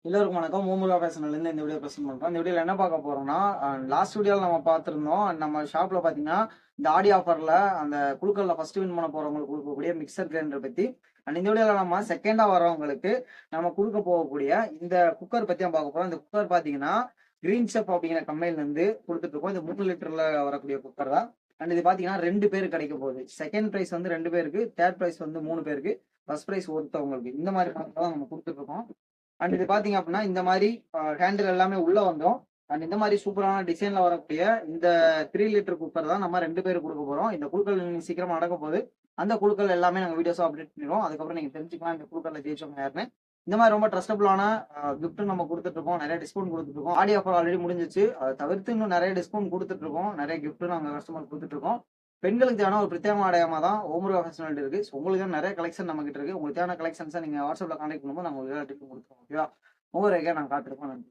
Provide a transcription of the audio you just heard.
எல்லோருக்கும் வணக்கம். மூமுலா ஃபேஷன்லேருந்து இந்த வீடியோ ப்ரெசென்ட் பண்ணுறோம். இந்த வீடியோவில் என்ன பார்க்க போகிறோம்னா, லாஸ்ட் வீடியோவில் நம்ம பார்த்துருந்தோம். நம்ம ஷாப்பில் பார்த்தீங்கன்னா, இந்த ஆடி ஆஃபரில் அந்த குழுக்களில் ஃபஸ்ட்டு வின் பண்ண போகிறவங்களுக்கு கொடுக்கக்கூடிய மிக்சர் கிரைண்டர் பற்றி, அண்ட் இந்த வீடியோவில் நம்ம செகண்டாக வரவங்களுக்கு நம்ம கொடுக்க போகக்கூடிய இந்த குக்கர் பற்றி தான் பார்க்க போகிறோம். இந்த குக்கர் பார்த்தீங்கன்னா, கிரீன் செஃப் அப்படிங்கிற கம்பெனிலேருந்து கொடுத்துட்ருக்கோம். இது 3 லிட்டரில் வரக்கூடிய குக்கர் தான். அண்ட் இது பார்த்தீங்கன்னா 2 பேருக்கு கிடைக்க போகுது. செகண்ட் ப்ரைஸ் வந்து 2 பேருக்கு, தேர்ட் ப்ரைஸ் வந்து 3 பேருக்கு, ஃபர்ஸ்ட் ப்ரைஸ் ஒருத்தவங்களுக்கு. இந்த மாதிரி தான் நம்ம கொடுத்துட்ருக்கோம். அண்ட் இது பாத்தீங்க அப்படின்னா இந்த மாதிரி ஹேண்டில் எல்லாமே உள்ள வந்துடும். அண்ட் இந்த மாதிரி சூப்பரான டிசைன்ல வரக்கூடிய இந்த 3 லிட்டர் குக்கர் தான் நம்ம 2 பேருக்கு கொடுக்க போறோம். இந்த குழுக்கள் சீக்கிரமா நடக்க போகுது. அந்த குழுக்கள் எல்லாமே நாங்கள் வீடியோஸா அப்டேட் பண்ணிடுவோம். அதுக்கப்புறம் நீங்க தெரிஞ்சுக்கலாம் இந்த குழுக்களில் ஜெயிச்சவங்க யாருன்னு. இந்த மாதிரி ரொம்ப ட்ரஸ்டபுளான கிஃப்ட் நம்ம கொடுத்துட்டு இருக்கோம். நிறைய டிஸ்கவுண்ட் கொடுத்துட்டு இருக்கோம். ஆடி ஆஃபர் ஆல்ரெடி முடிஞ்சிச்சு. அதை தவிர்த்து இன்னும் நிறைய டிஸ்கவுண்ட் கொடுத்துட்டு இருக்கோம். நிறைய கிஃப்ட் நாங்கள் கஸ்டமர் கொடுத்துட்டு இருக்கோம். பெண்களுக்கு தேவையான ஒரு பிரத்யேகமான அடையாளமா தான் ஓமுருகா ஃபேஷன் இருக்கு. ஸோ உங்களுக்கு நிறைய கலெக்ஷன் நம்ம கிட்ட இருக்கு. உங்களுக்கு தேவையான கலெக்ஷன்ஸை நீங்க வாட்ஸ்அப்ல கான்டாக்ட் பண்ணும்போது நாங்கள் உங்களுக்கு டிஸ்கவுண்ட் கொடுத்துருவோம். ஓகேவா? ஒவ்வொரு நாங்கள் காத்திருக்கோம். நன்றி.